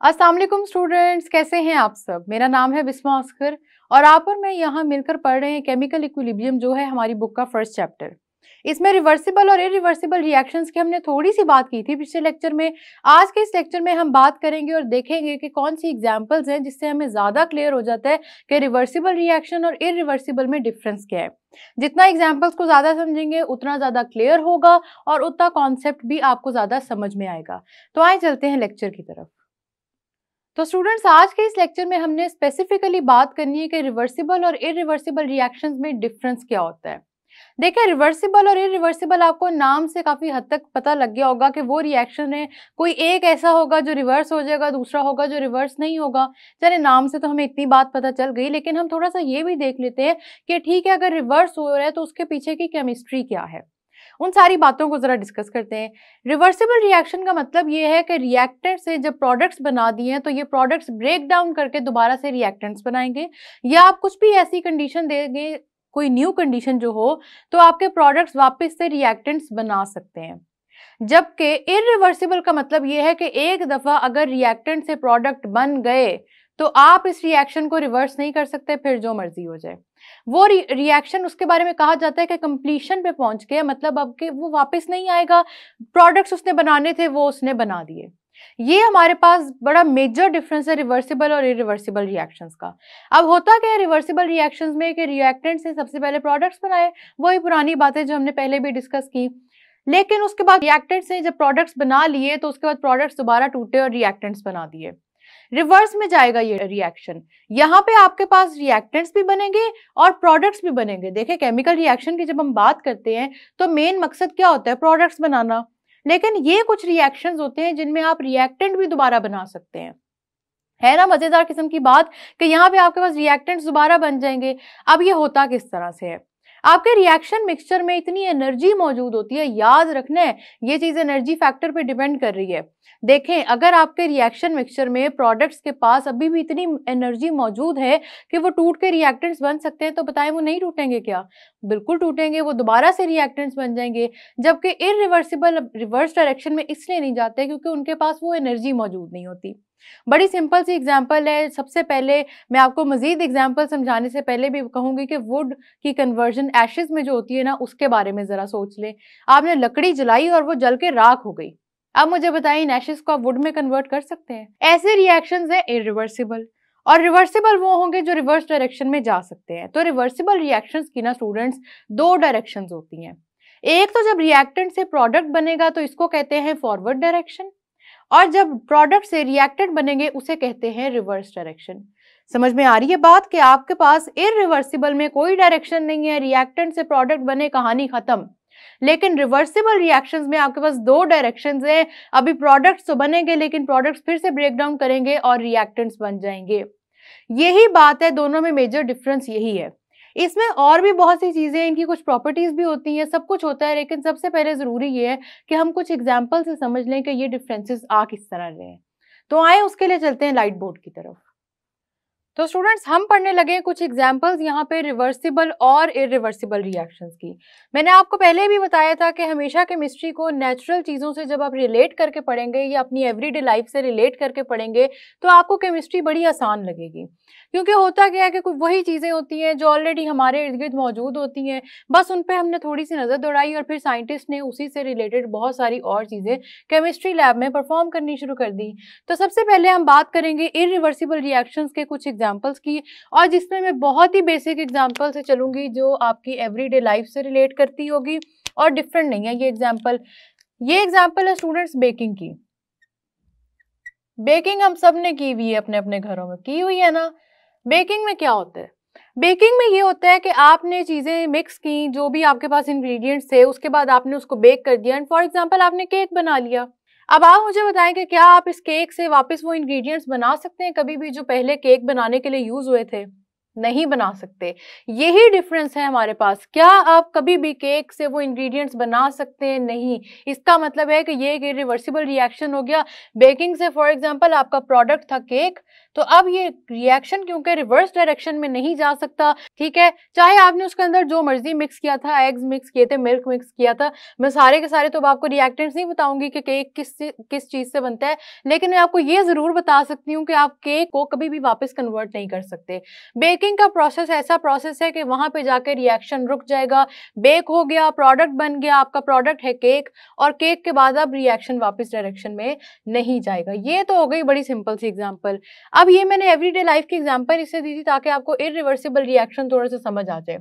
अस्सलाम वालेकुम स्टूडेंट्स, कैसे हैं आप सब। मेरा नाम है बिस्मा अस्कर और आप और मैं यहाँ मिलकर पढ़ रहे हैं केमिकल इक्विलिब्रियम, जो है हमारी बुक का फर्स्ट चैप्टर। इसमें रिवर्सिबल और इरिवर्सिबल रिएक्शंस की हमने थोड़ी सी बात की थी पिछले लेक्चर में। आज के इस लेक्चर में हम बात करेंगे और देखेंगे कि कौन सी एग्जांपल्स हैं जिससे हमें ज्यादा क्लियर हो जाता है कि रिवर्सिबल रिएक्शन और इरिवर्सिबल में डिफरेंस क्या है। जितना एग्जाम्पल्स को ज्यादा समझेंगे उतना ज्यादा क्लियर होगा और उतना कॉन्सेप्ट भी आपको ज्यादा समझ में आएगा। तो आए चलते हैं लेक्चर की तरफ। तो स्टूडेंट्स, आज के इस लेक्चर में हमने स्पेसिफिकली बात करनी है कि रिवर्सिबल और इरिवर्सिबल रिएक्शंस में डिफरेंस क्या होता है। देखिए, रिवर्सिबल और इरिवर्सिबल आपको नाम से काफी हद तक पता लग गया होगा कि वो रिएक्शन है, कोई एक ऐसा होगा जो रिवर्स हो जाएगा, दूसरा होगा जो रिवर्स नहीं होगा। चले, नाम से तो हमें इतनी बात पता चल गई, लेकिन हम थोड़ा सा ये भी देख लेते हैं कि ठीक है, अगर रिवर्स हो रहा है तो उसके पीछे की केमिस्ट्री क्या है। उन सारी बातों को जरा डिस्कस करते हैं। रिवर्सिबल रिएक्शन का मतलब ये है कि रिएक्टेंट से जब प्रोडक्ट्स बना दिए हैं तो ये प्रोडक्ट्स ब्रेक डाउन करके दोबारा से रिएक्टेंट्स बनाएंगे, या आप कुछ भी ऐसी कंडीशन देंगे, कोई न्यू कंडीशन जो हो, तो आपके प्रोडक्ट्स वापस से रिएक्टेंट्स बना सकते हैं। जबकि इरिवर्सिबल का मतलब ये है कि एक दफा अगर रिएक्टेंट से प्रोडक्ट बन गए तो आप इस रिएक्शन को रिवर्स नहीं कर सकते, फिर जो मर्जी हो जाए। वो रिएक्शन, उसके बारे में कहा जाता है कि कंप्लीशन पे पहुंच गया, मतलब अब के वो वापस नहीं आएगा। प्रोडक्ट्स उसने बनाने थे वो उसने बना दिए। ये हमारे पास बड़ा मेजर डिफरेंस है रिवर्सिबल और इरिवर्सिबल रिएक्शंस का। अब होता क्या है रिवर्सिबल रिएक्शंस में कि रिएक्टेंट से सबसे पहले प्रोडक्ट्स बनाए, वही पुरानी बातें जो हमने पहले भी डिस्कस की। लेकिन उसके बाद रिएक्टेंट से जब प्रोडक्ट्स बना लिए तो उसके बाद प्रोडक्ट्स दोबारा टूटे और रिएक्टेंट्स बना दिए। रिवर्स में जाएगा ये रिएक्शन, यहाँ पे आपके पास रिएक्टेंट्स भी बनेंगे और प्रोडक्ट्स भी बनेंगे। देखिए, केमिकल रिएक्शन की जब हम बात करते हैं तो मेन मकसद क्या होता है? प्रोडक्ट्स बनाना। लेकिन ये कुछ रिएक्शंस होते हैं जिनमें आप रिएक्टेंट भी दोबारा बना सकते हैं। है ना मजेदार किस्म की बात कि यहाँ पे आपके पास रिएक्टेंट्स दोबारा बन जाएंगे। अब ये होता किस तरह से है? आपके रिएक्शन मिक्सचर में इतनी एनर्जी मौजूद होती है, याद रखना है ये चीज एनर्जी फैक्टर पे डिपेंड कर रही है। देखें, अगर आपके रिएक्शन मिक्सचर में प्रोडक्ट्स के पास अभी भी इतनी एनर्जी मौजूद है कि वो टूट के रिएक्टेंट्स बन सकते हैं, तो बताएं वो नहीं टूटेंगे क्या? बिल्कुल टूटेंगे, वो दोबारा से रिएक्टेंट्स बन जाएंगे। जबकि इरिवर्सिबल रिवर्स डायरेक्शन में इसलिए नहीं जाते क्योंकि उनके पास वो एनर्जी मौजूद नहीं होती। बड़ी सिंपल सी एग्जांपल है। सबसे पहले मैं आपको मजीद एग्जांपल समझाने से पहले भी कहूंगी कि वुड की कन्वर्जन एशेज में जो होती है ना, उसके बारे में जरा सोच लें। आपने लकड़ी जलाई और वो जल के राख हो गई। अब मुझे बताइए, इन एशेज को आप वुड में कन्वर्ट कर सकते हैं? ऐसे रिएक्शंस हैं इरिवर्सिबल। और रिवर्सिबल वो होंगे जो रिवर्स डायरेक्शन में जा सकते हैं। तो रिवर्सिबल रिएक्शंस की ना स्टूडेंट्स, दो डायरेक्शंस होती हैं। एक तो जब रिएक्टेंट से प्रोडक्ट बनेगा तो इसको कहते हैं फॉरवर्ड डायरेक्शन, और जब प्रोडक्ट से रिएक्टेंट बनेंगे उसे कहते हैं रिवर्स डायरेक्शन। समझ में आ रही है बात कि आपके पास इरिवर्सिबल में कोई डायरेक्शन नहीं है, रिएक्टेंट से प्रोडक्ट बने, कहानी खत्म। लेकिन रिवर्सिबल रिएक्शंस में आपके पास दो डायरेक्शंस हैं। अभी प्रोडक्ट्स तो बनेंगे लेकिन प्रोडक्ट्स फिर से ब्रेक डाउन करेंगे और रिएक्टेंट्स बन जाएंगे। यही बात है, दोनों में मेजर डिफरेंस यही है। इसमें और भी बहुत सी चीजें, इनकी कुछ प्रॉपर्टीज भी होती हैं, सब कुछ होता है, लेकिन सबसे पहले जरूरी ये है कि हम कुछ एग्जाम्पल से समझ लें कि ये डिफरेंसेस आ किस तरह रहे हैं। तो आए उसके लिए चलते हैं लाइट बोर्ड की तरफ। तो स्टूडेंट्स, हम पढ़ने लगे कुछ एग्जाम्पल्स यहाँ पे रिवर्सिबल और इरिवर्सिबल रिएक्शंस की। मैंने आपको पहले भी बताया था कि हमेशा केमिस्ट्री को नेचुरल चीज़ों से जब आप रिलेट करके पढ़ेंगे या अपनी एवरीडे लाइफ से रिलेट करके पढ़ेंगे तो आपको केमिस्ट्री बड़ी आसान लगेगी। क्योंकि होता क्या है कि कुछ वही चीज़ें होती हैं जो ऑलरेडी हमारे इर्द गिर्द मौजूद होती हैं, बस उन पर हमने थोड़ी सी नज़र दौड़ाई और फिर साइंटिस्ट ने उसी से रिलेटेड बहुत सारी और चीज़ें केमिस्ट्री लैब में परफॉर्म करनी शुरू कर दी। तो सबसे पहले हम बात करेंगे इरिवर्सिबल रिएक्शंस के कुछ एग्जाम्पल्स की, और जिसमें मैं बहुत ही बेसिक एग्जाम्पल से चलूंगी जो आपकी एवरीडे लाइफ से रिलेट करती होगी और डिफरेंट नहीं है ये एग्जाम्पल। ये एग्जाम्पल है स्टूडेंट्स बेकिंग की। बेकिंग हम सब ने की हुई है, अपने अपने घरों में की हुई है ना। बेकिंग में क्या होता है? बेकिंग में ये होता है कि आपने चीजें मिक्स की, जो भी आपके पास इंग्रेडिएंट्स थे, उसके बाद आपने उसको बेक कर दिया। एंड फॉर एग्जांपल आपने केक बना लिया। अब आप मुझे बताएं कि क्या आप इस केक से वापस वो इंग्रेडिएंट्स बना सकते हैं कभी भी जो पहले केक बनाने के लिए यूज हुए थे? नहीं बना सकते। यही डिफरेंस है हमारे पास। क्या आप कभी भी केक से वो इंग्रेडिएंट्स बना सकते हैं? नहीं। इसका मतलब है कि ये एक इरिवर्सिबल रिएक्शन हो गया। बेकिंग से फॉर एग्जांपल आपका प्रोडक्ट था केक, तो अब ये रिएक्शन क्योंकि रिवर्स डायरेक्शन में नहीं जा सकता, ठीक है, चाहे आपने उसके अंदर जो मर्जी मिक्स किया था, एग्स मिक्स किए थे, मिल्क मिक्स किया था, मैं सारे के सारे तो अब आपको रिएक्टेंट्स नहीं बताऊंगी कि केक किस चीज से बनता है, लेकिन मैं आपको ये जरूर बता सकती हूँ कि आप केक को कभी भी वापस कन्वर्ट नहीं कर सकते। बेकिंग का प्रोसेस ऐसा प्रोसेस है कि वहां पे जाकर रिएक्शन रुक जाएगा, बेक हो गया, प्रोडक्ट बन गया, आपका प्रोडक्ट है केक, और केक के बाद अब रिएक्शन वापस डायरेक्शन में नहीं जाएगा। ये तो हो गई बड़ी सिंपल सी एग्जांपल। अब ये मैंने एवरीडे लाइफ की एग्जांपल इससे दी थी ताकि आपको इरिवर्सिबल रिएक्शन थोड़ा सा समझ आ जाए।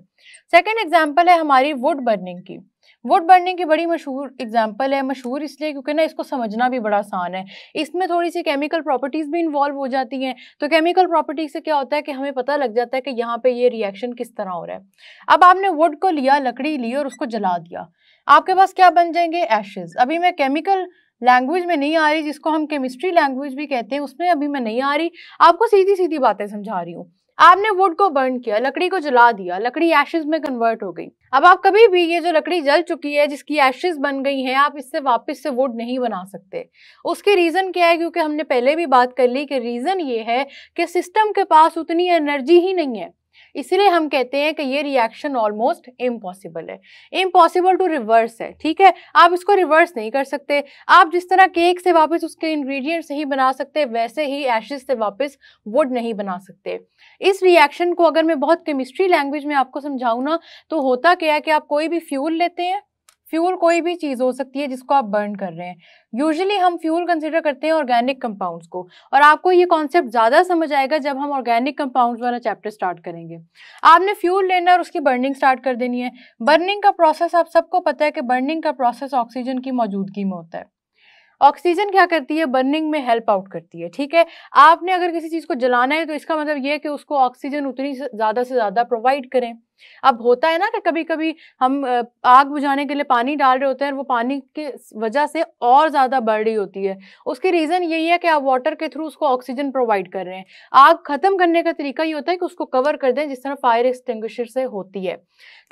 सेकंड एग्जांपल है हमारी वुड बर्निंग की। वुड बर्निंग की बड़ी मशहूर एग्जांपल है, मशहूर इसलिए क्योंकि ना इसको समझना भी बड़ा आसान है। इसमें थोड़ी सी केमिकल प्रॉपर्टीज भी इन्वॉल्व हो जाती हैं। तो केमिकल प्रॉपर्टीज से क्या होता है कि हमें पता लग जाता है कि यहाँ पे ये रिएक्शन किस तरह हो रहा है। अब आपने वुड को लिया, लकड़ी ली और उसको जला दिया, आपके पास क्या बन जाएंगे, एशेज। अभी मैं केमिकल लैंग्वेज में नहीं आ रही, जिसको हम केमिस्ट्री लैंग्वेज भी कहते हैं, उसमें अभी मैं नहीं आ रही, आपको सीधी सीधी बातें समझा रही हूँ। आपने वुड को बर्न किया, लकड़ी को जला दिया, लकड़ी एशेज में कन्वर्ट हो गई। अब आप कभी भी ये जो लकड़ी जल चुकी है, जिसकी एशेज बन गई हैं, आप इससे वापस से वुड नहीं बना सकते। उसके रीजन क्या है, क्योंकि हमने पहले भी बात कर ली कि रीजन ये है कि सिस्टम के पास उतनी एनर्जी ही नहीं है। इसलिए हम कहते हैं कि ये रिएक्शन ऑलमोस्ट इम्पॉसिबल है, इम्पॉसिबल टू रिवर्स है, ठीक है। आप इसको रिवर्स नहीं कर सकते। आप जिस तरह केक से वापस उसके इंग्रेडिएंट्स नहीं बना सकते, वैसे ही एशेज से वापस वुड नहीं बना सकते। इस रिएक्शन को अगर मैं बहुत केमिस्ट्री लैंग्वेज में आपको समझाऊं ना, तो होता क्या है कि आप कोई भी फ्यूल लेते हैं, फ्यूल कोई भी चीज हो सकती है जिसको आप बर्न कर रहे हैं। यूजुअली हम फ्यूल कंसिडर करते हैं ऑर्गेनिक कंपाउंड्स को, और आपको ये कॉन्सेप्ट ज्यादा समझ आएगा जब हम ऑर्गेनिक कंपाउंड्स वाला चैप्टर स्टार्ट करेंगे। आपने फ्यूल लेना और उसकी बर्निंग स्टार्ट कर देनी है। बर्निंग का प्रोसेस आप सबको पता है कि बर्निंग का प्रोसेस ऑक्सीजन की मौजूदगी में होता है। ऑक्सीजन क्या करती है, बर्निंग में हेल्प आउट करती है, ठीक है। आपने अगर किसी चीज को जलाना है तो इसका मतलब ये है कि उसको ऑक्सीजन उतनी ज्यादा से ज्यादा प्रोवाइड करें। अब होता है ना कि कभी कभी हम आग बुझाने के लिए पानी डाल रहे होते हैं, वो पानी की वजह से और ज्यादा बढ़ रही होती है। उसकी रीजन यही है कि आप वाटर के थ्रू उसको ऑक्सीजन प्रोवाइड कर रहे हैं। आग खत्म करने का तरीका ये होता है कि उसको कवर कर दें, जिस तरह फायर एक्सटिंग्विशर से होती है।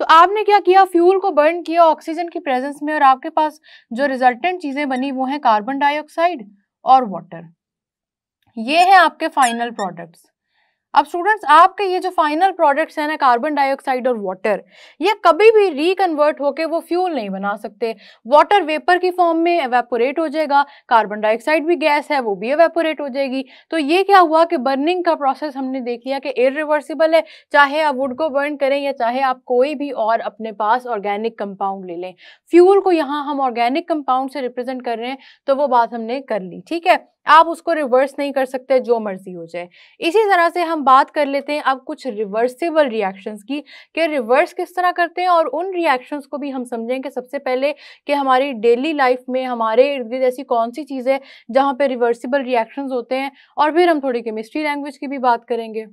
तो आपने क्या किया, फ्यूल को बर्न किया ऑक्सीजन की प्रेजेंस में, और आपके पास जो रिजल्टेंट चीजें बनी वो है कार्बन डाइऑक्साइड और वाटर। ये है आपके फाइनल प्रोडक्ट्स। अब स्टूडेंट्स, आपके ये जो फाइनल प्रोडक्ट्स हैं ना, कार्बन डाइऑक्साइड और वाटर, ये कभी भी रिकन्वर्ट होके वो फ्यूल नहीं बना सकते। वाटर वेपर की फॉर्म में एवेपोरेट हो जाएगा, कार्बन डाइऑक्साइड भी गैस है वो भी एवेपोरेट हो जाएगी। तो ये क्या हुआ कि बर्निंग का प्रोसेस हमने देख लिया कि इरिवर्सिबल है, चाहे आप वुड को बर्न करें या चाहे आप कोई भी और अपने पास ऑर्गेनिक कंपाउंड ले लें। फ्यूल को यहाँ हम ऑर्गेनिक कंपाउंड से रिप्रेजेंट कर रहे हैं, तो वो बात हमने कर ली, ठीक है। आप उसको रिवर्स नहीं कर सकते, जो मर्जी हो जाए। इसी तरह से हम बात कर लेते हैं अब कुछ रिवर्सिबल रिएक्शंस की, कि रिवर्स किस तरह करते हैं, और उन रिएक्शंस को भी हम समझेंगे सबसे पहले कि हमारी डेली लाइफ में हमारे इर्द गिर्द ऐसी कौन सी चीज़ है जहाँ पे रिवर्सिबल रिएक्शंस होते हैं, और फिर हम थोड़ी केमिस्ट्री लैंग्वेज की भी बात करेंगे।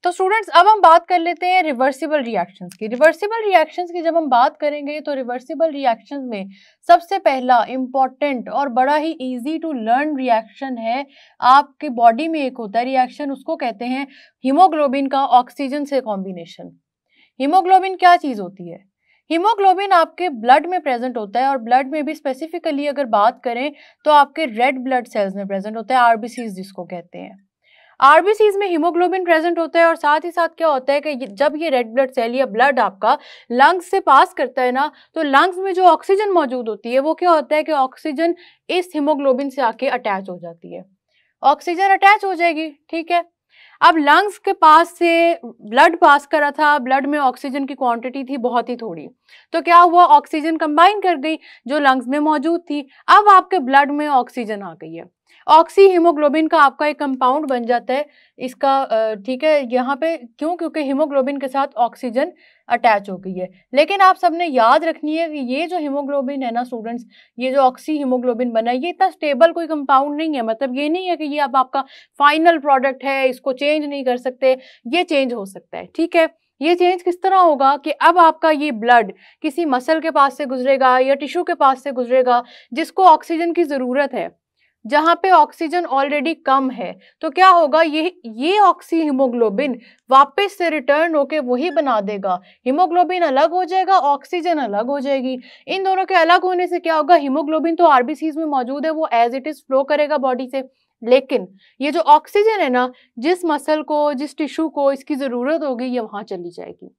तो स्टूडेंट्स, अब हम बात कर लेते हैं रिवर्सिबल रिएक्शंस की। रिवर्सिबल रिएक्शंस की जब हम बात करेंगे तो रिवर्सिबल रिएक्शंस में सबसे पहला इंपॉर्टेंट और बड़ा ही इजी टू लर्न रिएक्शन है, आपके बॉडी में एक होता है रिएक्शन, उसको कहते हैं हीमोग्लोबिन का ऑक्सीजन से कॉम्बिनेशन। हीमोग्लोबिन क्या चीज होती है? हीमोग्लोबिन आपके ब्लड में प्रेजेंट होता है, और ब्लड में भी स्पेसिफिकली अगर बात करें तो आपके रेड ब्लड सेल्स में प्रेजेंट होता है, आरबीसीज जिसको कहते हैं। आरबीसीज में हीमोग्लोबिन प्रेजेंट होता है, और साथ ही साथ क्या होता है कि जब ये रेड ब्लड सेल या ब्लड आपका लंग्स से पास करता है ना, तो लंग्स में जो ऑक्सीजन मौजूद होती है वो क्या होता है कि ऑक्सीजन इस हीमोग्लोबिन से आके अटैच हो जाती है, ऑक्सीजन अटैच हो जाएगी, ठीक है। अब लंग्स के पास से ब्लड पास करा था, ब्लड में ऑक्सीजन की क्वांटिटी थी बहुत ही थोड़ी, तो क्या हुआ, ऑक्सीजन कंबाइन कर गई जो लंग्स में मौजूद थी। अब आपके ब्लड में ऑक्सीजन आ गई है, ऑक्सी हीमोग्लोबिन का आपका एक कंपाउंड बन जाता है इसका, ठीक है। यहाँ पे क्यों? क्योंकि हीमोग्लोबिन के साथ ऑक्सीजन अटैच हो गई है। लेकिन आप सबने याद रखनी है कि ये जो हीमोग्लोबिन है ना स्टूडेंट्स, ये जो ऑक्सी हीमोग्लोबिन बना है, ये इतना स्टेबल कोई कंपाउंड नहीं है। मतलब ये नहीं है कि ये अब आपका फाइनल प्रोडक्ट है, इसको चेंज नहीं कर सकते, ये चेंज हो सकता है, ठीक है। ये चेंज किस तरह होगा कि अब आपका ये ब्लड किसी मसल के पास से गुजरेगा या टिश्यू के पास से गुजरेगा जिसको ऑक्सीजन की जरूरत है, जहां पे ऑक्सीजन ऑलरेडी कम है, तो क्या होगा, ये ऑक्सी हीमोग्लोबिन वापस से रिटर्न होके वही बना देगा। हीमोग्लोबिन अलग हो जाएगा, ऑक्सीजन अलग हो जाएगी। इन दोनों के अलग होने से क्या होगा, हीमोग्लोबिन तो आरबीसीज में मौजूद है, वो एज इट इज फ्लो करेगा बॉडी से, लेकिन ये जो ऑक्सीजन है ना, जिस मसल को, जिस टिश्यू को इसकी जरूरत होगी, ये वहां चली जाएगी।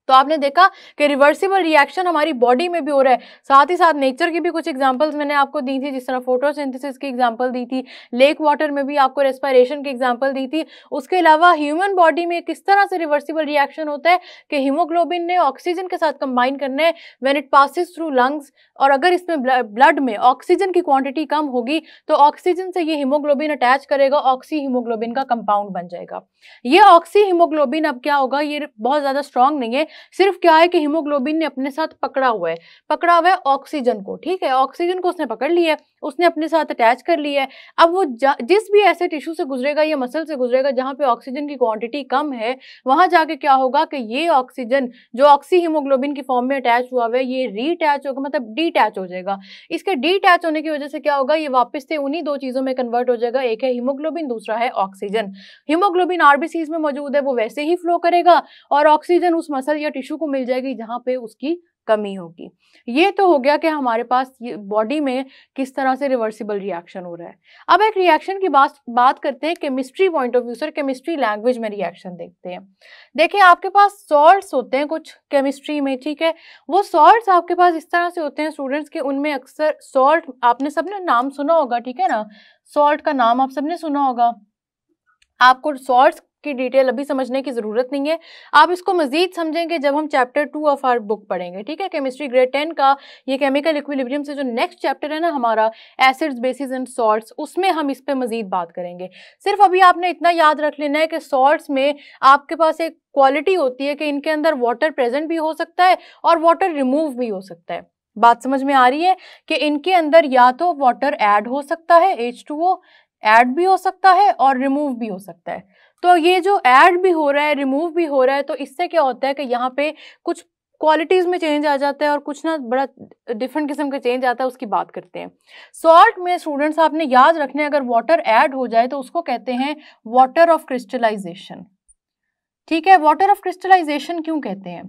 तो आपने देखा कि रिवर्सिबल रिएक्शन हमारी बॉडी में भी हो रहा है। साथ ही साथ नेचर की भी कुछ एग्जांपल्स मैंने आपको दी थी, जिस तरह फोटोसिंथेसिस की एग्जांपल दी थी, लेक वाटर में भी आपको रेस्पिरेशन की एग्जांपल दी थी। उसके अलावा ह्यूमन बॉडी में किस तरह से रिवर्सिबल रिएक्शन होता है कि हीमोग्लोबिन ने ऑक्सीजन के साथ कंबाइन करना है when it passes through lungs, और अगर इसमें ब्लड में ऑक्सीजन की क्वांटिटी कम होगी तो ऑक्सीजन से ये हीमोग्लोबिन अटैच करेगा, ऑक्सी हीमोग्लोबिन का कंपाउंड बन जाएगा। ये ऑक्सी हीमोग्लोबिन अब क्या होगा, ये बहुत ज्यादा स्ट्रांग नहीं है, सिर्फ क्या है कि हीमोग्लोबिन ने अपने साथ पकड़ा हुआ है ऑक्सीजन को, ठीक है, ऑक्सीजन को उसने पकड़ लिया है, उसने अपने साथ अटैच कर लिया है। अब वो जिस भी ऐसे टिश्यू से गुजरेगा या मसल से गुजरेगा जहां पे ऑक्सीजन की क्वांटिटी कम है, वहां जाके क्या होगा कि ये ऑक्सीजन जो ऑक्सी हीमोग्लोबिन की फॉर्म में अटैच हुआ है, ये रीअटैच होगा, मतलब डीअटैच हो जाएगा। इसके डीअटैच होने की वजह से क्या होगा, ये वापस से उन्हीं दो चीजों में कन्वर्ट हो जाएगा, एक है हीमोग्लोबिन, दूसरा है ऑक्सीजन। हीमोग्लोबिन आरबीसीज में मौजूद है, वो वैसे ही फ्लो करेगा, और ऑक्सीजन उस मसल या टिश्यू को मिल जाएगी जहां पे उसकी कमी होगी। ये तो हो गया कि हमारे पास बॉडी में किस तरह से रिवर्सिबल रिएक्शन हो रहा है। अब एक रिएक्शन की बात करते हैं केमिस्ट्री पॉइंट ऑफ व्यू से, केमिस्ट्री लैंग्वेज में रिएक्शन देखते हैं। देखिए आपके पास सॉल्ट्स होते हैं कुछ केमिस्ट्री में, ठीक है, वो सॉल्ट्स आपके पास इस तरह से होते हैं स्टूडेंट्स के, उनमें अक्सर सॉल्ट आपने सबने नाम सुना होगा, ठीक है ना, सॉल्ट का नाम आप सबने सुना होगा। आपको सॉल्ट्स की डिटेल अभी समझने की जरूरत नहीं है, आप इसको मजीद समझेंगे जब हम चैप्टर 2 ऑफ आवर बुक पढ़ेंगे, ठीक है, केमिस्ट्री ग्रेड 10 का ये केमिकल इक्विलिब्रियम से जो नेक्स्ट चैप्टर है ना हमारा, एसिड्स बेसिस एंड सॉल्ट्स, उसमें हम इस पे मजीद बात करेंगे। सिर्फ अभी आपने इतना याद रख लेना है कि सॉल्ट्स में आपके पास एक क्वालिटी होती है कि इनके अंदर वाटर प्रेजेंट भी हो सकता है और वाटर रिमूव भी हो सकता है। बात समझ में आ रही है कि इनके अंदर या तो वाटर ऐड हो सकता है, H2O ऐड भी हो सकता है और रिमूव भी हो सकता है। तो ये जो ऐड भी हो रहा है, रिमूव भी हो रहा है, तो इससे क्या होता है कि यहाँ पे कुछ क्वालिटीज में चेंज आ जाता है और कुछ ना बड़ा डिफरेंट किस्म का चेंज आता है, उसकी बात करते हैं। सॉल्ट में स्टूडेंट्स आपने याद रखना है, अगर वाटर ऐड हो जाए तो उसको कहते हैं वाटर ऑफ क्रिस्टलाइजेशन, ठीक है। वाटर ऑफ क्रिस्टलाइजेशन क्यों कहते हैं?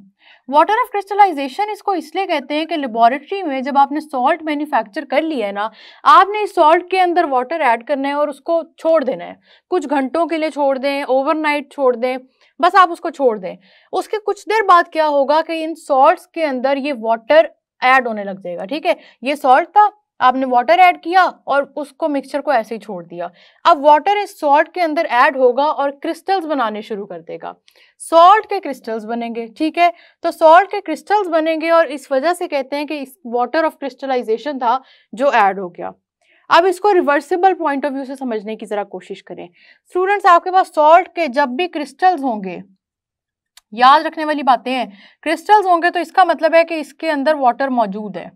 वाटर ऑफ क्रिस्टलाइजेशन इसको इसलिए कहते हैं कि लेबोरेटरी में जब आपने सॉल्ट मैन्युफैक्चर कर लिया है ना, आपने इस सॉल्ट के अंदर वाटर ऐड करना है और उसको छोड़ देना है, कुछ घंटों के लिए छोड़ दें, ओवरनाइट छोड़ दें, बस आप उसको छोड़ दें। उसके कुछ देर बाद क्या होगा कि इन सॉल्ट्स के अंदर ये वाटर ऐड होने लग जाएगा, ठीक है। ये सॉल्ट था, आपने वाटर ऐड किया और उसको मिक्सचर को ऐसे ही छोड़ दिया। अब वाटर इस सॉल्ट के अंदर ऐड होगा और क्रिस्टल्स बनाने शुरू कर देगा, सॉल्ट के क्रिस्टल्स बनेंगे, ठीक है। तो सॉल्ट के क्रिस्टल्स बनेंगे और इस वजह से कहते हैं कि इस वाटर ऑफ क्रिस्टलाइजेशन था जो ऐड हो गया। अब इसको रिवर्सिबल पॉइंट ऑफ व्यू से समझने की जरा कोशिश करें। स्टूडेंट्स आपके पास सॉल्ट के जब भी क्रिस्टल्स होंगे, याद रखने वाली बातें हैं, क्रिस्टल्स होंगे तो इसका मतलब है कि इसके अंदर वाटर मौजूद है,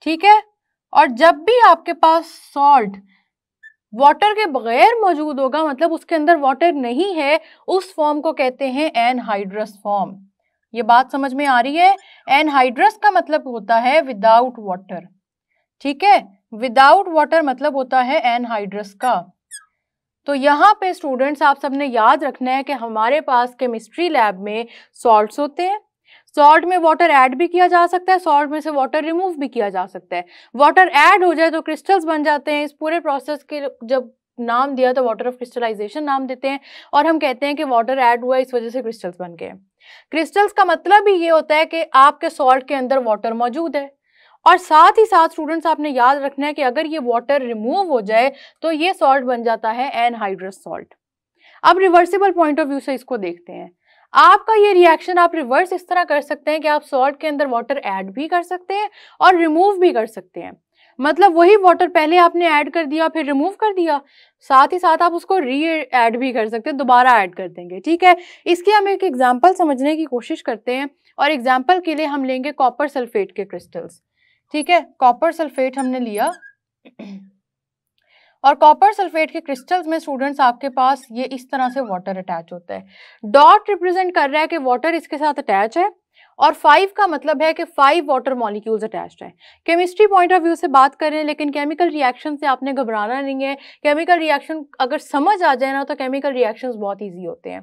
ठीक है। और जब भी आपके पास सॉल्ट वाटर के बगैर मौजूद होगा, मतलब उसके अंदर वाटर नहीं है, उस फॉर्म को कहते हैं एनहाइड्रस फॉर्म। ये बात समझ में आ रही है? एनहाइड्रस का मतलब होता है विदाउट वाटर, ठीक है, विदाउट वाटर मतलब होता है एनहाइड्रस का। तो यहाँ पे स्टूडेंट्स आप सबने याद रखना है कि हमारे पास केमिस्ट्री लैब में सॉल्ट्स होते हैं, सॉल्ट में वाटर ऐड भी किया जा सकता है, सॉल्ट में से वाटर रिमूव भी किया जा सकता है। वाटर ऐड हो जाए तो क्रिस्टल्स बन जाते हैं। इस पूरे प्रोसेस के जब नाम दिया तो वाटर ऑफ क्रिस्टलाइजेशन नाम देते हैं और हम कहते हैं कि वाटर ऐड हुआ इस वजह से क्रिस्टल्स बन गए। क्रिस्टल्स का मतलब ही ये होता है कि आपके सॉल्ट के अंदर वाटर मौजूद है, और साथ ही साथ स्टूडेंट्स आपने याद रखना है कि अगर ये वाटर रिमूव हो जाए तो ये सॉल्ट बन जाता है एनहाइड्रस सॉल्ट। अब रिवर्सिबल पॉइंट ऑफ व्यू से इसको देखते हैं। आपका ये रिएक्शन आप रिवर्स इस तरह कर सकते हैं कि आप सॉल्ट के अंदर वाटर ऐड भी कर सकते हैं और रिमूव भी कर सकते हैं। मतलब वही वाटर पहले आपने ऐड कर दिया फिर रिमूव कर दिया, साथ ही साथ आप उसको री ऐड भी कर सकते हैं, दोबारा ऐड कर देंगे, ठीक है। इसकी हम एक एग्जांपल समझने की कोशिश करते हैं और एग्जांपल के लिए हम लेंगे कॉपर सल्फेट के क्रिस्टल्स, ठीक है। कॉपर सल्फेट हमने लिया और कॉपर सल्फेट के क्रिस्टल्स में स्टूडेंट्स आपके पास ये इस तरह से वाटर अटैच होता है। डॉट रिप्रेजेंट कर रहा है कि वाटर इसके साथ अटैच है और 5 का मतलब है कि 5 वाटर मॉलिक्यूल्स अटैच्ड हैं। केमिस्ट्री पॉइंट ऑफ व्यू से बात कर रहे हैं, लेकिन केमिकल रिएक्शन से आपने घबराना नहीं है। केमिकल रिएक्शन अगर समझ आ जाए ना तो केमिकल रिएक्शंस बहुत इजी होते हैं।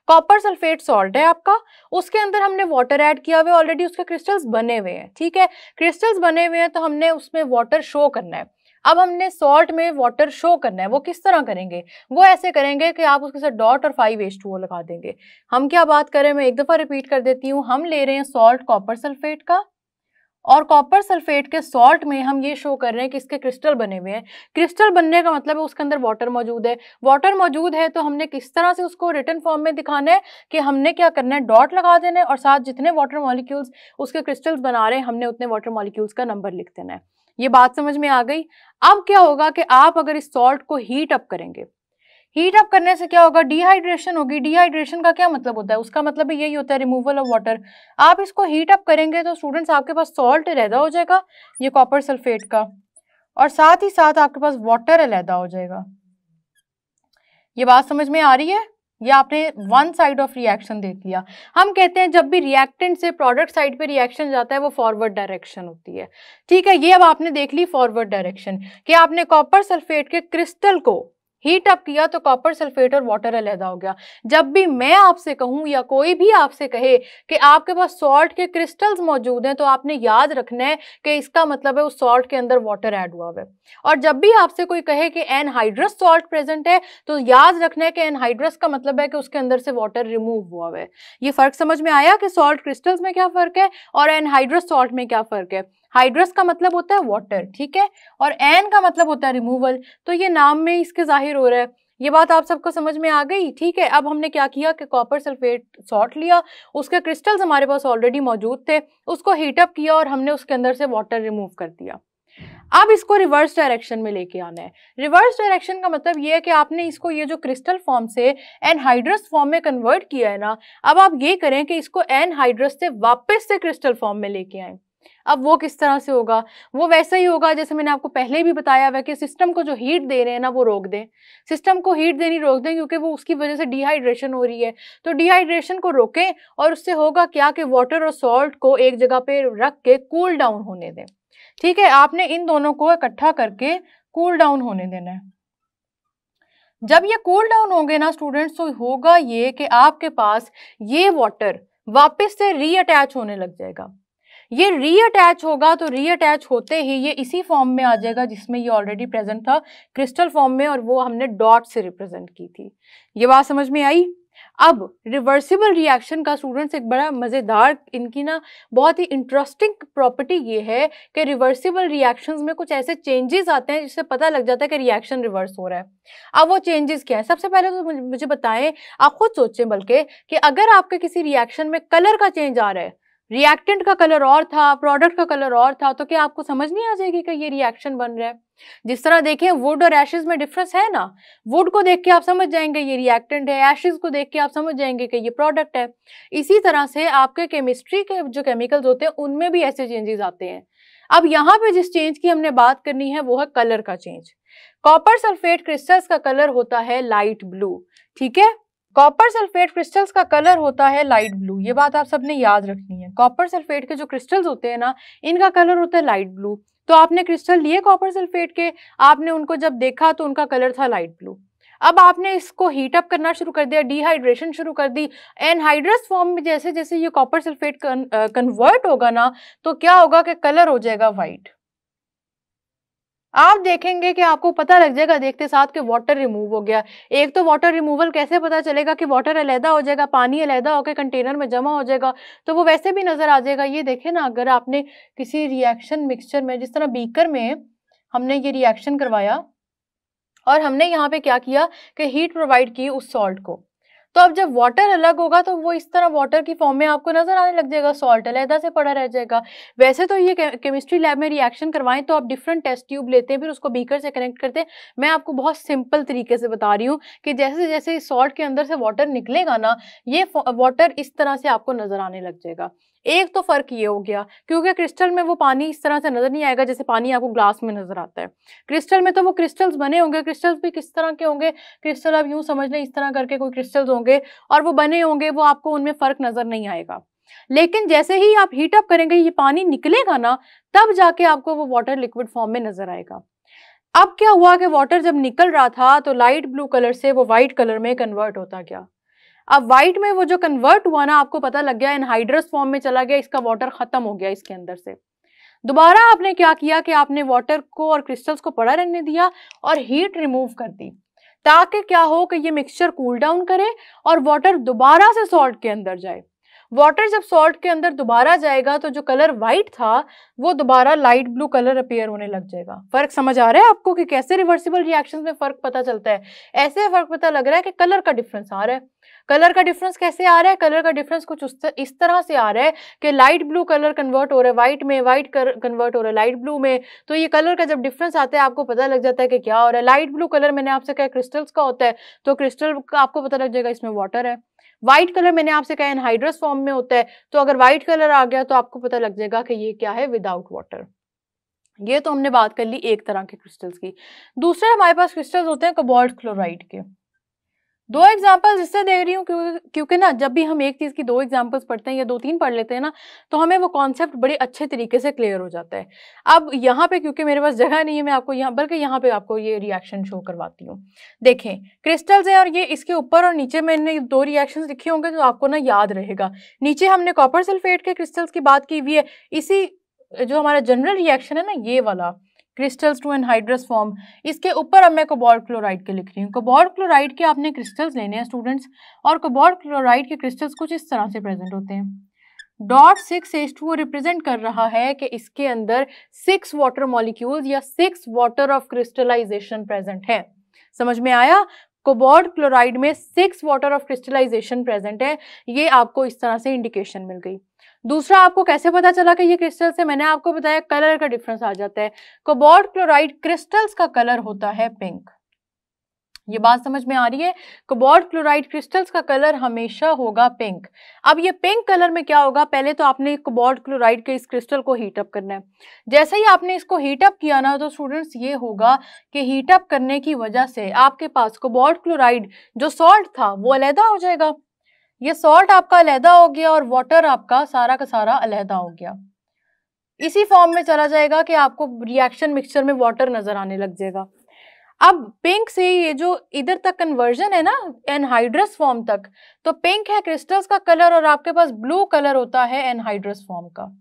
कॉपर सल्फेट सॉल्ट है आपका, उसके अंदर हमने वाटर ऐड किया हुआ है, ऑलरेडी उसके क्रिस्टल्स बने हुए हैं, ठीक है। क्रिस्टल्स बने हुए हैं तो हमने उसमें वाटर शो करना है। अब हमने सॉल्ट में वाटर शो करना है, वो किस तरह करेंगे? वो ऐसे करेंगे कि आप उसके साथ डॉट और 5H2O लगा देंगे। हम क्या बात करें, मैं एक दफा रिपीट कर देती हूँ, हम ले रहे हैं सॉल्ट कॉपर सल्फेट का, और कॉपर सल्फेट के सॉल्ट में हम ये शो कर रहे हैं कि इसके क्रिस्टल बने हुए हैं। क्रिस्टल बनने का मतलब है उसके अंदर वाटर मौजूद है। वाटर मौजूद है तो हमने किस तरह से उसको रिटन फॉर्म में दिखाना है कि हमने क्या करना है, डॉट लगा देना है और साथ जितने वाटर मॉलिक्यूल्स उसके क्रिस्टल्स बना रहे हैं हमने उतने वाटर मॉलिक्यूल्स का नंबर लिख देना है। ये बात समझ में आ गई? अब क्या होगा कि आप अगर इस सॉल्ट को हीट अप करेंगे, हीट अप करने से क्या होगा, डिहाइड्रेशन होगी। डिहाइड्रेशन का क्या मतलब होता है? उसका मतलब यही होता है रिमूवल ऑफ वाटर। आप इसको हीट अप करेंगे तो स्टूडेंट्स आपके पास सॉल्ट अलहदा हो जाएगा ये कॉपर सल्फेट का, और साथ ही साथ आपके पास वाटर अलहदा हो जाएगा। ये बात समझ में आ रही है? ये आपने वन साइड ऑफ रिएक्शन देख लिया। हम कहते हैं जब भी रिएक्टेंट से प्रोडक्ट साइड पे रिएक्शन जाता है वो फॉरवर्ड डायरेक्शन होती है। ठीक है, ये अब आपने देख ली फॉरवर्ड डायरेक्शन कि आपने कॉपर सल्फेट के क्रिस्टल को हीट अप किया तो कॉपर सल्फेट और वाटर अलहदा हो गया। जब भी मैं आपसे कहूं या कोई भी आपसे कहे कि आपके पास सॉल्ट के क्रिस्टल्स मौजूद हैं तो आपने याद रखना है कि इसका मतलब है उस सॉल्ट के अंदर वाटर ऐड हुआ है। और जब भी आपसे कोई कहे कि एनहाइड्रस सॉल्ट प्रेजेंट है तो याद रखना है कि एनहाइड्रस का मतलब है कि उसके अंदर से वाटर रिमूव हुआ है। ये फर्क समझ में आया कि सॉल्ट क्रिस्टल्स में क्या फर्क है और एनहाइड्रस सॉल्ट में क्या फर्क है? हाइड्रस का मतलब होता है वाटर, ठीक है, और एन का मतलब होता है रिमूवल। तो ये नाम में इसके जाहिर हो रहा है। ये बात आप सबको समझ में आ गई? ठीक है, अब हमने क्या किया कि कॉपर सल्फेट सॉल्ट लिया, उसके क्रिस्टल्स हमारे पास ऑलरेडी मौजूद थे, उसको हीटअप किया और हमने उसके अंदर से वाटर रिमूव कर दिया। अब इसको रिवर्स डायरेक्शन में लेके आना है। रिवर्स डायरेक्शन का मतलब ये है कि आपने इसको ये जो क्रिस्टल फॉर्म से एनहाइड्रस फॉर्म में कन्वर्ट किया है ना, अब आप ये करें कि इसको एनहाइड्रस से वापस से क्रिस्टल फॉर्म में लेके आए। अब वो किस तरह से होगा? वो वैसा ही होगा जैसे मैंने आपको पहले भी बताया हुआ कि सिस्टम को जो हीट दे रहे हैं ना वो रोक दें। सिस्टम को हीट देनी रोक दें क्योंकि वो उसकी वजह से डिहाइड्रेशन हो रही है। तो डिहाइड्रेशन को रोकें और उससे होगा क्या कि वाटर और सॉल्ट को एक जगह पे रख के कूल डाउन होने दें। ठीक है, आपने इन दोनों को इकट्ठा करके कूल डाउन होने देना है। जब ये कूल डाउन होंगे ना स्टूडेंट्स तो होगा ये कि आपके पास ये वाटर वापस से रीअटैच होने लग जाएगा। ये रीअटैच होगा तो रीअटैच होते ही ये इसी फॉर्म में आ जाएगा जिसमें ये ऑलरेडी प्रेजेंट था, क्रिस्टल फॉर्म में, और वो हमने डॉट से रिप्रेजेंट की थी। ये बात समझ में आई? अब रिवर्सिबल रिएक्शन का स्टूडेंट्स एक बड़ा मजेदार, इनकी ना बहुत ही इंटरेस्टिंग प्रॉपर्टी ये है कि रिवर्सिबल रिएक्शंस में कुछ ऐसे चेंजेस आते हैं जिससे पता लग जाता है कि रिएक्शन रिवर्स हो रहा है। अब वो चेंजेस क्या है? सबसे पहले तो मुझे बताएं, आप खुद सोचें बल्कि, कि अगर आपके किसी रिएक्शन में कलर का चेंज आ रहा है, रिएक्टेंट का कलर और था, प्रोडक्ट का कलर और था, तो क्या आपको समझ नहीं आ जाएगी कि ये रिएक्शन बन रहा है? जिस तरह देखें वुड और एशेज में डिफरेंस है ना, वुड को देख के आप समझ जाएंगे ये रिएक्टेंट है, एशेज को देख के आप समझ जाएंगे कि ये प्रोडक्ट है। इसी तरह से आपके केमिस्ट्री के जो केमिकल्स होते हैं उनमें भी ऐसे चेंजेस आते हैं। अब यहाँ पे जिस चेंज की हमने बात करनी है वो है कलर का चेंज। कॉपर सल्फेट क्रिस्टल्स का कलर होता है लाइट ब्लू, ठीक है, कॉपर सल्फेट क्रिस्टल्स का कलर होता है लाइट ब्लू। ये बात आप सबने याद रखनी है। कॉपर सल्फेट के जो क्रिस्टल्स होते हैं ना, इनका कलर होता है लाइट ब्लू। तो आपने क्रिस्टल लिए कॉपर सल्फेट के, आपने उनको जब देखा तो उनका कलर था लाइट ब्लू। अब आपने इसको हीट अप करना शुरू कर दिया, डिहाइड्रेशन शुरू कर दी, एनहाइड्रस फॉर्म में जैसे जैसे ये कॉपर सल्फेट कन्वर्ट होगा ना तो क्या होगा कि कलर हो जाएगा वाइट। आप देखेंगे कि आपको पता लग जाएगा देखते साथ कि वाटर रिमूव हो गया। एक तो वाटर रिमूवल कैसे पता चलेगा कि वाटर अलहदा हो जाएगा, पानी अलहदा होकर कंटेनर में जमा हो जाएगा, तो वो वैसे भी नजर आ जाएगा। ये देखें ना, अगर आपने किसी रिएक्शन मिक्सचर में, जिस तरह बीकर में हमने ये रिएक्शन करवाया और हमने यहाँ पे क्या किया कि हीट प्रोवाइड की उस सॉल्ट को, तो अब जब वाटर अलग होगा तो वो इस तरह वाटर की फॉर्म में आपको नजर आने लग जाएगा, सॉल्ट अलहदा से पड़ा रह जाएगा। वैसे तो ये केमिस्ट्री लैब में रिएक्शन करवाएं तो आप डिफरेंट टेस्ट ट्यूब लेते हैं, फिर उसको बीकर से कनेक्ट करते हैं। मैं आपको बहुत सिंपल तरीके से बता रही हूँ कि जैसे जैसे इस सॉल्ट के अंदर से वाटर निकलेगा ना, ये वाटर इस तरह से आपको नजर आने लग जाएगा। एक तो फर्क ये हो गया क्योंकि क्रिस्टल में वो पानी इस तरह से नजर नहीं आएगा जैसे पानी आपको ग्लास में नजर आता है। क्रिस्टल में तो वो क्रिस्टल्स बने होंगे, क्रिस्टल्स भी किस तरह के होंगे, क्रिस्टल आप यूं समझ लें इस तरह करके कोई क्रिस्टल्स होंगे और वो बने होंगे, वो आपको उनमें फर्क नजर नहीं आएगा। लेकिन जैसे ही आप हीट अप करेंगे, ये पानी निकलेगा ना, तब जाके आपको वो वाटर लिक्विड फॉर्म में नजर आएगा। अब क्या हुआ कि वाटर जब निकल रहा था तो लाइट ब्लू कलर से वो व्हाइट कलर में कन्वर्ट होता गया। अब व्हाइट में वो जो कन्वर्ट हुआ ना, आपको पता लग गया एनहाइड्रस फॉर्म में चला गया, इसका वाटर खत्म हो गया इसके अंदर से। दोबारा आपने क्या किया कि आपने वाटर को और क्रिस्टल्स को पड़ा रहने दिया और हीट रिमूव कर दी, ताकि क्या हो कि ये मिक्सचर कूल डाउन करे और वाटर दोबारा से सॉल्ट के अंदर जाए। वाटर जब सॉल्ट के अंदर दोबारा जाएगा तो जो कलर वाइट था वो दोबारा लाइट ब्लू कलर अपीयर होने लग जाएगा। फर्क समझ आ रहा है आपको कि कैसे रिवर्सिबल रिएक्शंस में फर्क पता चलता है? ऐसे फर्क पता लग रहा है कि कलर का डिफरेंस आ रहा है। कलर का डिफरेंस कैसे आ रहा है? कलर का डिफरेंस कुछ इस तरह से आ रहा है कि लाइट ब्लू कलर कन्वर्ट हो रहा है वाइट में, वाइट कन्वर्ट हो रहा है लाइट ब्लू में। तो ये कलर का जब डिफरेंस आता है आपको पता लग जाता है कि क्या हो रहा है। लाइट ब्लू कलर मैंने आपसे कहा क्रिस्टल्स का होता है, तो क्रिस्टल का आपको पता लग जाएगा इसमें वाटर है। व्हाइट कलर मैंने आपसे कहा एनहाइड्रस फॉर्म में होता है, तो अगर व्हाइट कलर आ गया तो आपको पता लग जाएगा कि ये क्या है, विदाउट वाटर। ये तो हमने बात कर ली एक तरह के क्रिस्टल्स की। दूसरे हमारे पास क्रिस्टल्स होते हैं कोबाल्ट क्लोराइड के। दो एग्जांपल्स इससे दे रही हूँ क्योंकि ना जब भी हम एक चीज की दो एग्जांपल्स पढ़ते हैं या दो तीन पढ़ लेते हैं ना, तो हमें वो कॉन्सेप्ट बड़े अच्छे तरीके से क्लियर हो जाता है। अब यहाँ पे क्योंकि मेरे पास जगह नहीं है, मैं आपको यहाँ बल्कि यहाँ पे आपको ये रिएक्शन शो करवाती हूँ। देखें, क्रिस्टल्स है और ये इसके ऊपर और नीचे मैंने दो रिएक्शन लिखे होंगे तो आपको ना याद रहेगा। नीचे हमने कॉपर सल्फेट के क्रिस्टल्स की बात की हुई है। इसी जो हमारा जनरल रिएक्शन है ना, ये वाला क्रिस्टल्स टू एनहाइड्रस फॉर्म, इसके ऊपर अब मैं कोबाल्ट क्लोराइड के लिख रही हूँ। कोबाल्ट क्लोराइड के आपने क्रिस्टल्स लेने हैं स्टूडेंट्स, और कोबाल्ट क्लोराइड के क्रिस्टल्स कुछ इस तरह से प्रेजेंट होते हैं। डॉट 6H2 रिप्रेजेंट कर रहा है कि इसके अंदर 6 वाटर मॉलिक्यूल्स या 6 वाटर ऑफ क्रिस्टलाइजेशन प्रेजेंट है। समझ में आया? कोबाल्ट क्लोराइड में 6 वाटर ऑफ क्रिस्टलाइजेशन प्रेजेंट है। ये आपको इस तरह से इंडिकेशन मिल गई। दूसरा, आपको कैसे पता चला कि ये क्रिस्टल से? मैंने आपको बताया कलर का डिफरेंस आ जाता है। कोबाल्ट क्लोराइड क्रिस्टल्स का कलर होता है पिंक। ये बात समझ में आ रही है? कोबाल्ट क्लोराइड क्रिस्टल्स का कलर हमेशा होगा पिंक। अब ये पिंक कलर में क्या होगा? पहले तो आपने कोबाल्ट क्लोराइड के इस क्रिस्टल को हीट अप करना है। जैसे ही आपने इसको हीट अप किया ना, तो स्टूडेंट्स ये होगा कि हीट अप करने की वजह से आपके पास कोबाल्ट क्लोराइड जो सॉल्ट था वो अलहदा हो जाएगा। ये सॉल्ट आपका अलहदा हो गया और वाटर आपका सारा का सारा अलहदा हो गया। इसी फॉर्म में चला जाएगा कि आपको रिएक्शन मिक्सचर में वाटर नजर आने लग जाएगा। अब पिंक से ये जो इधर तक कन्वर्जन है ना एनहाइड्रस फॉर्म तक, तो पिंक है क्रिस्टल्स का कलर और आपके पास ब्लू कलर होता है एनहाइड्रस फॉर्म का।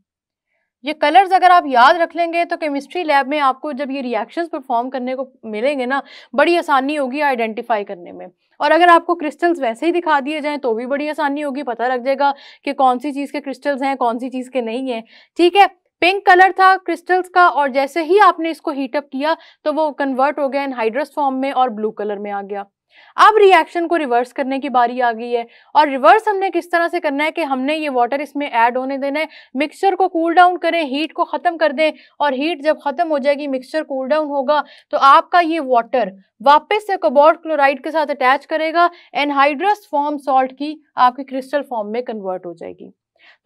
ये कलर्स अगर आप याद रख लेंगे तो केमिस्ट्री लैब में आपको जब ये रिएक्शंस परफॉर्म करने को मिलेंगे ना, बड़ी आसानी होगी आइडेंटिफाई करने में। और अगर आपको क्रिस्टल्स वैसे ही दिखा दिए जाएं तो भी बड़ी आसानी होगी, पता लग जाएगा कि कौन सी चीज़ के क्रिस्टल्स हैं, कौन सी चीज़ के नहीं हैं। ठीक है, पिंक कलर था क्रिस्टल्स का और जैसे ही आपने इसको हीटअप किया तो वो कन्वर्ट हो गया एनहाइड्रस फॉर्म में और ब्लू कलर में आ गया। अब रिएक्शन को रिवर्स करने की बारी आ गई है। और रिवर्स हमने किस तरह से करना है कि हमने ये वाटर इसमें ऐड होने देना है, मिक्सचर को कूल डाउन करें, हीट को खत्म कर दें, और हीट जब खत्म हो जाएगी, मिक्सचर कूल डाउन होगा, तो आपका ये वाटर वापस से कोबाल्ट क्लोराइड के साथ अटैच करेगा, एनहाइड्रस फॉर्म सॉल्ट की आपकी क्रिस्टल फॉर्म में कन्वर्ट हो जाएगी।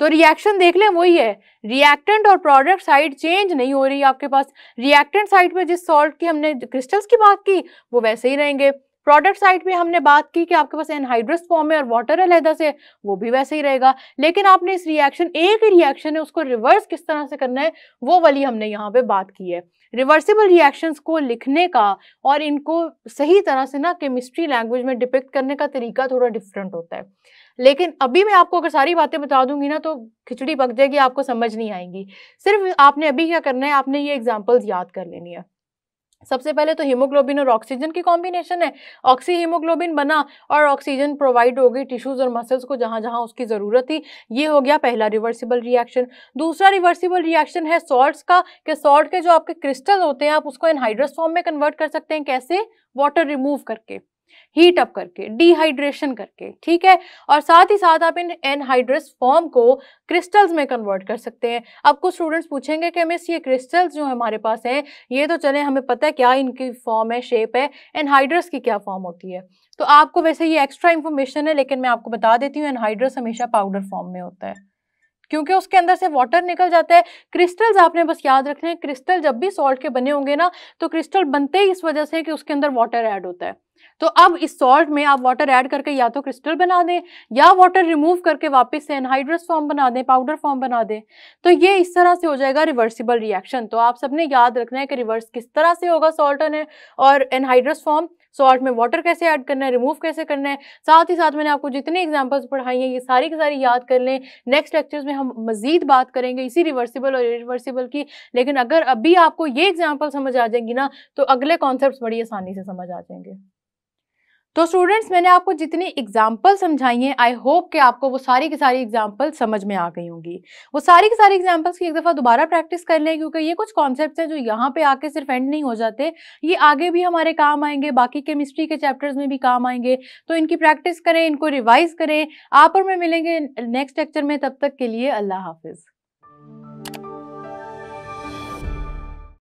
तो रिएक्शन देख लें वही है, रिएक्टेंट और प्रोडक्ट साइड चेंज नहीं हो रही आपके पास। रिएक्टेंट साइड पे जिस सॉल्ट की हमने क्रिस्टल्स की बात की वो वैसे ही रहेंगे। प्रोडक्ट साइड पे हमने बात की कि आपके पास एनहाइड्रस फॉर्म है और वाटर अलहदा से, वो भी वैसे ही रहेगा। लेकिन आपने इस रिएक्शन, एक ही रिएक्शन है, उसको रिवर्स किस तरह से करना है वो वाली हमने यहाँ पे बात की है। रिवर्सिबल रिएक्शंस को लिखने का और इनको सही तरह से ना केमिस्ट्री लैंग्वेज में डिपिक्ट करने का तरीका थोड़ा डिफरेंट होता है। लेकिन अभी मैं आपको अगर सारी बातें बता दूंगी ना तो खिचड़ी पक जाएगी, आपको समझ नहीं आएंगी। सिर्फ आपने अभी क्या करना है, आपने ये एग्जांपल्स याद कर लेनी है। सबसे पहले तो हीमोग्लोबिन और ऑक्सीजन की कॉम्बिनेशन है, ऑक्सी हीमोग्लोबिन बना और ऑक्सीजन प्रोवाइड हो गई टिश्यूज और मसल्स को जहां जहां उसकी जरूरत थी। ये हो गया पहला रिवर्सिबल रिएक्शन। दूसरा रिवर्सिबल रिएक्शन है सॉल्ट्स का, कि सॉल्ट के जो आपके क्रिस्टल होते हैं आप उसको एनहाइड्रस फॉर्म में कन्वर्ट कर सकते हैं। कैसे? वाटर रिमूव करके, हीट अप करके, डिहाइड्रेशन करके। ठीक है, और साथ ही साथ आप इन एनहाइड्रस फॉर्म को क्रिस्टल्स में कन्वर्ट कर सकते हैं। अब कुछ स्टूडेंट्स पूछेंगे कि मिस ये क्रिस्टल्स जो हमारे पास हैं ये तो चले हमें पता है क्या इनकी फॉर्म है, शेप है, एनहाइड्रस की क्या फॉर्म होती है? तो आपको वैसे ये एक्स्ट्रा इंफॉर्मेशन है, लेकिन मैं आपको बता देती हूँ एनहाइड्रस हमेशा पाउडर फॉर्म में होता है क्योंकि उसके अंदर से वाटर निकल जाता है। क्रिस्टल्स आपने बस याद रखने हैं, क्रिस्टल जब भी सॉल्ट के बने होंगे ना तो क्रिस्टल बनते ही इस वजह से कि उसके अंदर वाटर ऐड होता है। तो अब इस सॉल्ट में आप वाटर ऐड करके या तो क्रिस्टल बना दें या वाटर रिमूव करके वापस से एनहाइड्रस फॉर्म बना दें, पाउडर फॉर्म बना दें। तो ये इस तरह से हो जाएगा रिवर्सिबल रिएक्शन। तो आप सबने याद रखना है कि रिवर्स किस तरह से होगा सॉल्ट और एनहाइड्रस फॉर्म। सॉल्ट में वाटर कैसे ऐड करना है, रिमूव कैसे करना है। साथ ही साथ मैंने आपको जितने एग्जाम्पल्स पढ़ाई हैं ये सारी की सारी याद कर लें। नेक्स्ट लेक्चर्स में हम मजीद बात करेंगे इसी रिवर्सिबल और इरिवर्सिबल की। लेकिन अगर अभी आपको ये एग्जाम्पल समझ आ जाएंगी ना तो अगले कॉन्सेप्ट्स बड़ी आसानी से समझ आ जाएंगे। तो स्टूडेंट्स, मैंने आपको जितनी एग्जाम्पल समझाई हैं, आई होप कि आपको वो सारी की सारी एग्जाम्पल समझ में आ गई होंगी। वो सारी की सारी एग्जाम्पल्स की एक दफ़ा दोबारा प्रैक्टिस कर लें, क्योंकि ये कुछ कॉन्सेप्ट्स हैं जो यहाँ पे आके सिर्फ एंड नहीं हो जाते, ये आगे भी हमारे काम आएंगे, बाकी केमिस्ट्री के चैप्टर्स में भी काम आएंगे। तो इनकी प्रैक्टिस करें, इनको रिवाइज करें। आप और मैं मिलेंगे नेक्स्ट लेक्चर में, तब तक के लिए अल्लाह हाफिज़।